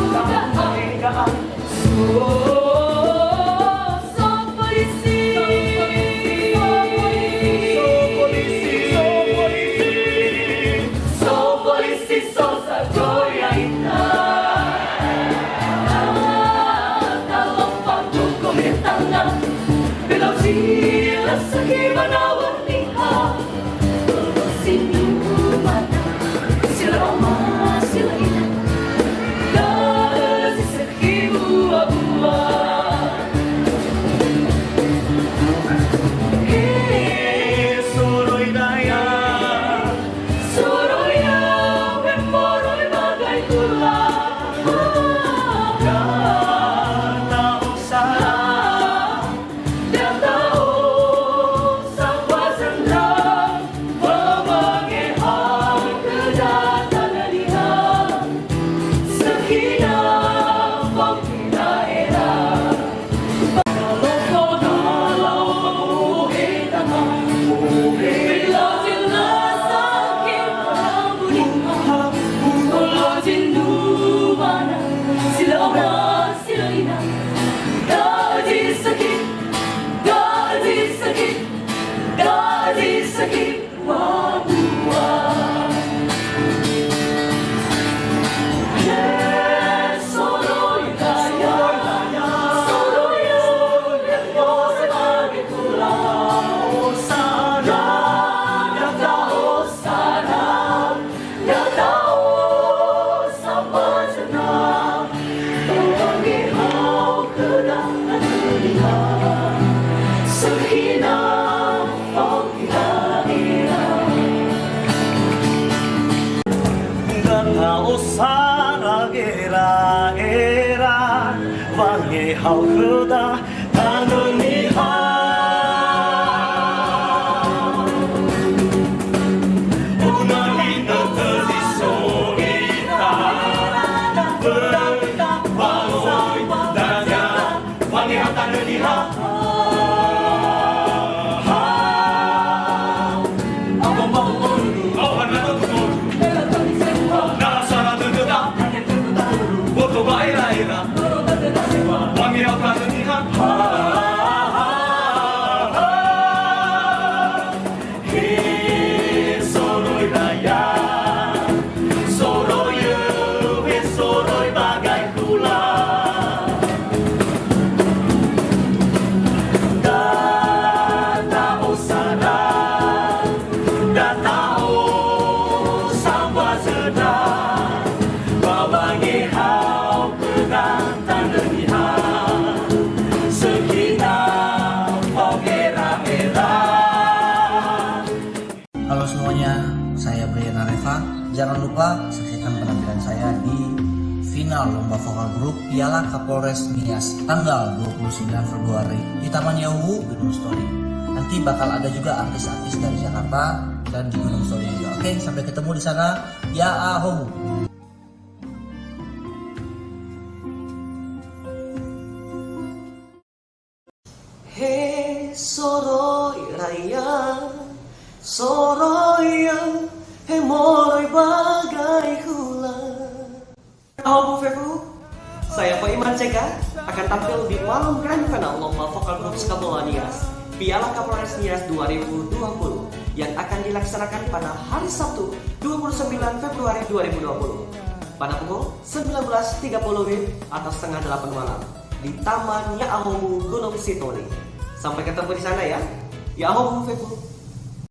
kemerdekaan. Sila sa Kimanawang Liha, sinuman, sila ama, sila ina, dahil sa kibuwa-buwa. Suroy daya, suroy ang memoroy bagay tula. Wangi hau kedah tangan lihat Unali terjadi solita Berbangun daya Wangi hau tangan lihat Wangi hau tangan lihat Soroy daya Soroy soroy bagai kula Datao sana Datao samba sedang Bawangi hau kedah tangan lihat Halo semuanya, saya Brian Areva. Jangan lupa saksikan penampilan saya di final lomba vokal grup Piala Kapolres Nias tanggal 29 Februari di Taman Yahu, Gunung Story. Nanti bakal ada juga artis-artis dari Jakarta dan di Gunung Story juga. Oke, sampai ketemu di sana. Ya ahong. Hei soroy raya Soroy hemoroy bagai hula. Halo Bu Fefu, saya Pak Iman Ceka akan tampil di malam grand final lomba vokal grup Skatola Nias Piala Kapolres Nias 2020 yang akan dilaksanakan pada hari Sabtu 29 Februari 2020 pada pukul 19.30 WIB atau setengah 8 malam di Taman Yaahomu Gunung Sitoli. Sampai ketemu di sana ya. Yaahomu Fefu.